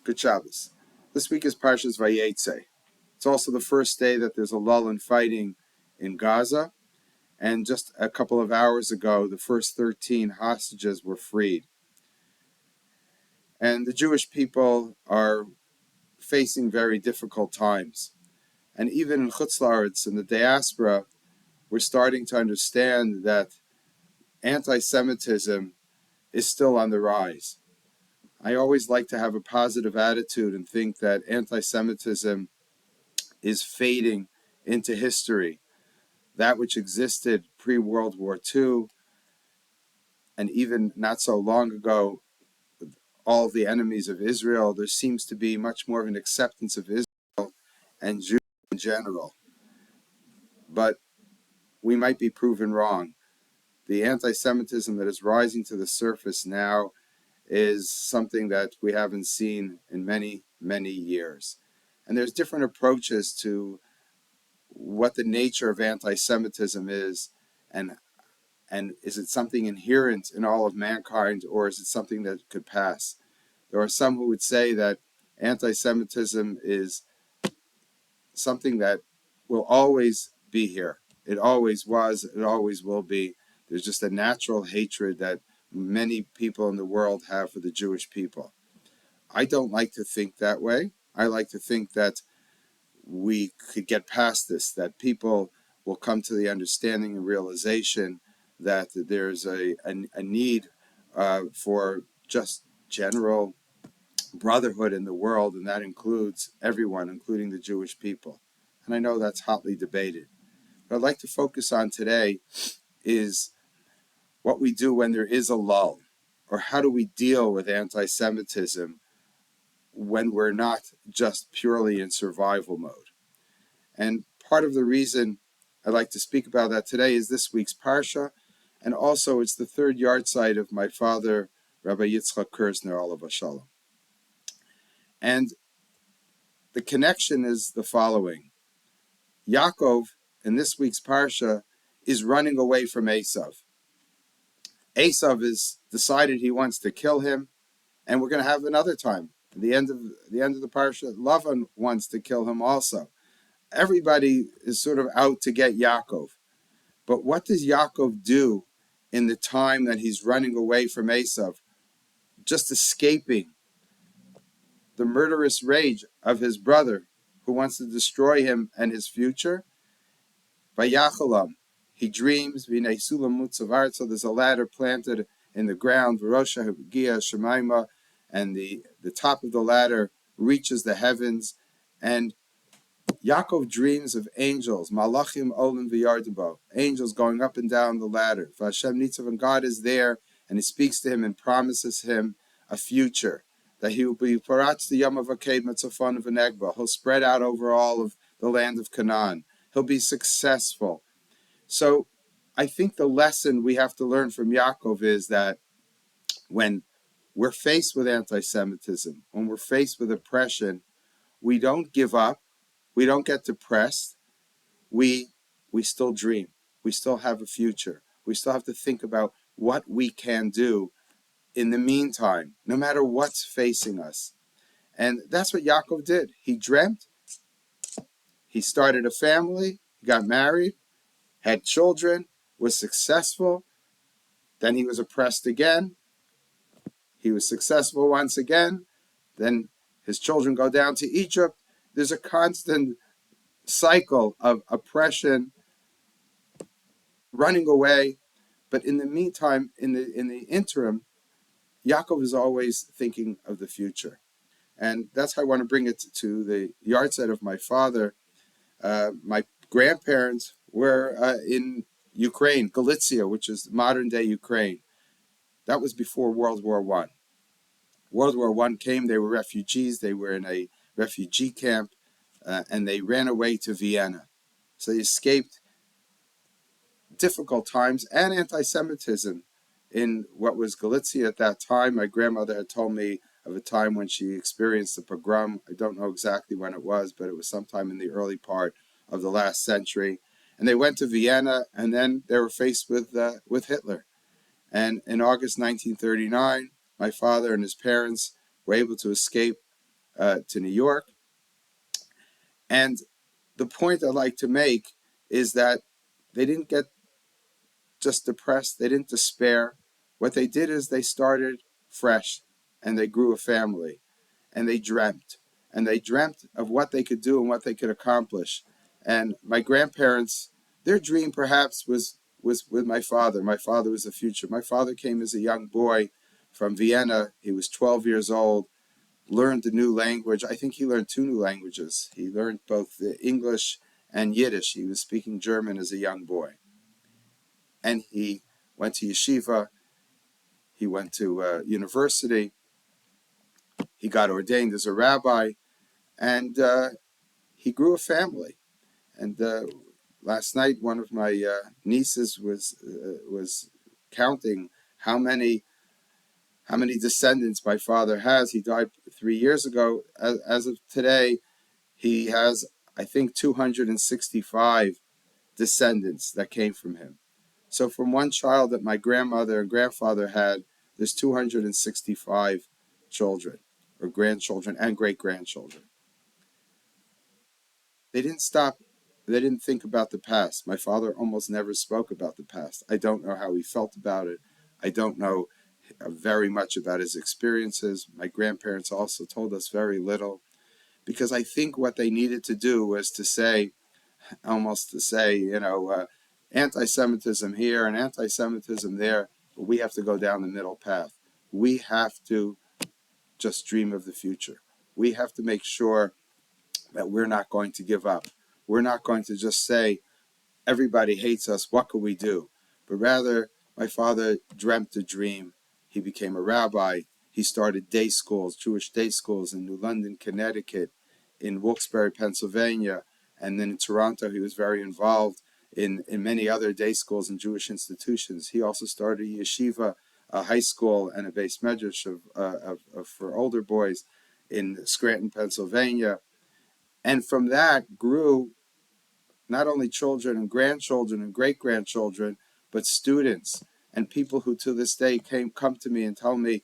Good Shabbos. This week is Parshas Vayetze. It's also the first day that there's a lull in fighting in Gaza, and just a couple of hours ago, the first 13 hostages were freed. And the Jewish people are facing very difficult times. And even in Chutz La'aretz, in the diaspora, we're starting to understand that anti-Semitism is still on the rise. I always like to have a positive attitude and think that anti-Semitism is fading into history. That which existed pre-World War II, and even not so long ago, all the enemies of Israel, there seems to be much more of an acceptance of Israel and Jews in general. But we might be proven wrong. The anti-Semitism that is rising to the surface now is something that we haven't seen in many, many years. And there's different approaches to what the nature of anti-Semitism is, and is it something inherent in all of mankind, or is it something that could pass? There are some who would say that anti-Semitism is something that will always be here. It always was, it always will be. There's just a natural hatred that many people in the world have for the Jewish people. I don't like to think that way. I like to think that we could get past this, that people will come to the understanding and realization that there's a need for just general brotherhood in the world, and that includes everyone, including the Jewish people. And I know that's hotly debated. What I'd like to focus on today is what we do when there is a lull, or how do we deal with anti-Semitism when we're not just purely in survival mode. And part of the reason I'd like to speak about that today is this week's Parsha, and also it's the third Yahrzeit of my father, Rabbi Yitzchok Kerzner, Olav Shalom. And the connection is the following. Yaakov, in this week's Parsha, is running away from Esav. Esav has decided he wants to kill him, and we're going to have another time. At the end of the Parsha, Lavan wants to kill him also. Everybody is sort of out to get Yaakov. But what does Yaakov do in the time that he's running away from Esav, just escaping the murderous rage of his brother who wants to destroy him and his future? Vayachalam, he dreams, V'nei sulam mutzav, so there's a ladder planted in the ground, V'rosha hagia shemaima, and the top of the ladder reaches the heavens, and Yaakov dreams of angels, malachim olim v'yardabo, angels going up and down the ladder. V'Hashem nitzav, and God is there, and he speaks to him and promises him a future, that he will be paratz the yom of aked mitzafon of v'negba. He'll spread out over all of the land of Canaan. He'll be successful. So I think the lesson we have to learn from Yaakov is that when we're faced with anti-Semitism, when we're faced with oppression, we don't give up. We don't get depressed. We still dream. We still have a future. We still have to think about what we can do in the meantime, no matter what's facing us. And that's what Yaakov did. He dreamt. He started a family, got married, had children, was successful. Then he was oppressed again. He was successful once again. Then his children go down to Egypt. There's a constant cycle of oppression, running away. But in the meantime, in the interim, Yaakov is always thinking of the future. And that's how I want to bring it to the Yahrzeit of my father. My grandparents were in Ukraine, Galicia, which is modern-day Ukraine. That was before World War I. World War I came, they were refugees, they were in a refugee camp, and they ran away to Vienna. So they escaped difficult times and anti-Semitism in what was Galicia at that time. My grandmother had told me of a time when she experienced a pogrom. I don't know exactly when it was, but it was sometime in the early part of the last century. And they went to Vienna, and then they were faced with Hitler. And in August 1939, my father and his parents were able to escape to New York. And the point I like to make is that they didn't get just depressed, they didn't despair. What they did is they started fresh and they grew a family and they dreamt. And they dreamt of what they could do and what they could accomplish. And my grandparents, their dream perhaps was with my father. My father was the future. My father came as a young boy from Vienna. He was 12 years old, learned a new language. I think he learned two new languages. He learned both the English and Yiddish. He was speaking German as a young boy. And he went to yeshiva. He went to university. He got ordained as a rabbi. And he grew a family. And last night, one of my nieces was counting how many descendants my father has. He died 3 years ago. As of today, he has, I think, 265 descendants that came from him. So from one child that my grandmother and grandfather had, there's 265 children or grandchildren and great-grandchildren. They didn't stop. They didn't think about the past. My father almost never spoke about the past. I don't know how he felt about it. I don't know very much about his experiences. My grandparents also told us very little because I think what they needed to do was to say, almost to say, anti-Semitism here and anti-Semitism there, but we have to go down the middle path. We have to just dream of the future. We have to make sure that we're not going to give up. We're not going to just say, everybody hates us, what can we do? But rather, my father dreamt a dream. He became a rabbi. He started day schools, Jewish day schools in New London, Connecticut, in Wilkes-Barre, Pennsylvania, and then in Toronto. He was very involved in many other day schools and Jewish institutions. He also started a yeshiva, a high school, and a beis medrash for older boys in Scranton, Pennsylvania. And from that grew not only children and grandchildren and great-grandchildren, but students and people who to this day come to me and tell me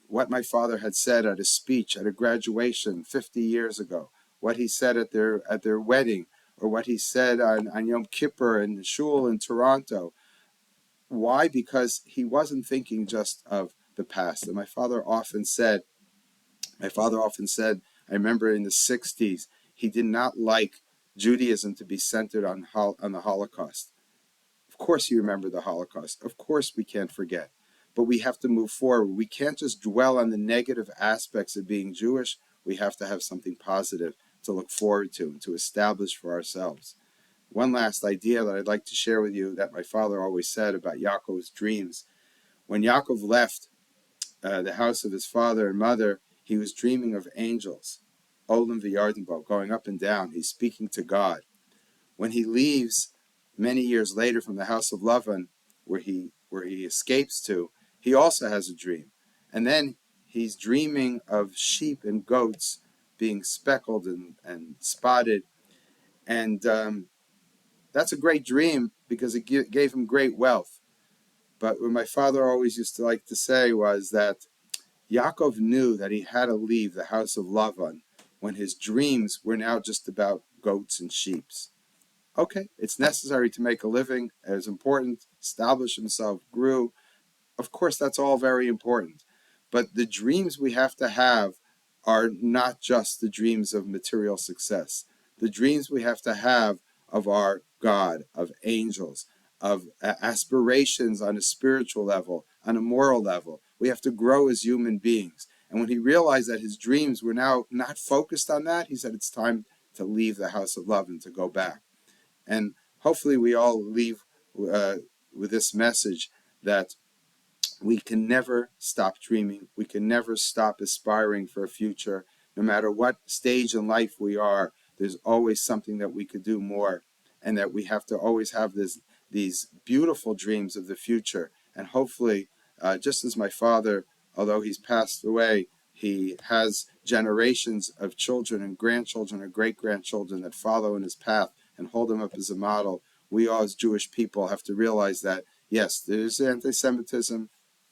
what my father had said at a speech at a graduation 50 years ago, what he said at their wedding, or what he said on Yom Kippur in the shul in Toronto. Why? Because he wasn't thinking just of the past. And my father often said, I remember in the 60s, he did not like Judaism to be centered on the Holocaust. Of course you remember the Holocaust. Of course we can't forget. But we have to move forward. We can't just dwell on the negative aspects of being Jewish. We have to have something positive to look forward to and to establish for ourselves. One last idea that I'd like to share with you that my father always said about Yaakov's dreams. When Yaakov left the house of his father and mother, he was dreaming of angels, Olam v'Yardenbo, going up and down. He's speaking to God. When he leaves many years later from the house of Lavan, where he escapes to, he also has a dream. And then he's dreaming of sheep and goats being speckled and spotted. And that's a great dream because it gave him great wealth. But what my father always used to like to say was that Yaakov knew that he had to leave the house of Lavan when his dreams were now just about goats and sheep. Okay, it's necessary to make a living. It was important. Establish himself, grew. Of course, that's all very important. But the dreams we have to have are not just the dreams of material success. The dreams we have to have of our God, of angels, of aspirations on a spiritual level, on a moral level. We have to grow as human beings. And when he realized that his dreams were now not focused on that, he said it's time to leave the house of love and to go back. And hopefully we all leave with this message that we can never stop dreaming. We can never stop aspiring for a future. No matter what stage in life we are, there's always something that we could do more, and that we have to always have these beautiful dreams of the future. And hopefully, just as my father, although he's passed away, he has generations of children and grandchildren and great-grandchildren that follow in his path and hold him up as a model. We all as Jewish people have to realize that, yes, there's anti-Semitism.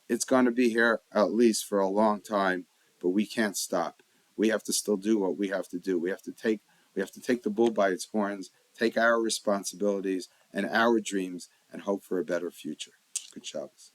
It's going to be here at least for a long time, but we can't stop. we have to still do what we have to do. We have to take the bull by its horns, take our responsibilities and our dreams, and hope for a better future. Good Shabbos.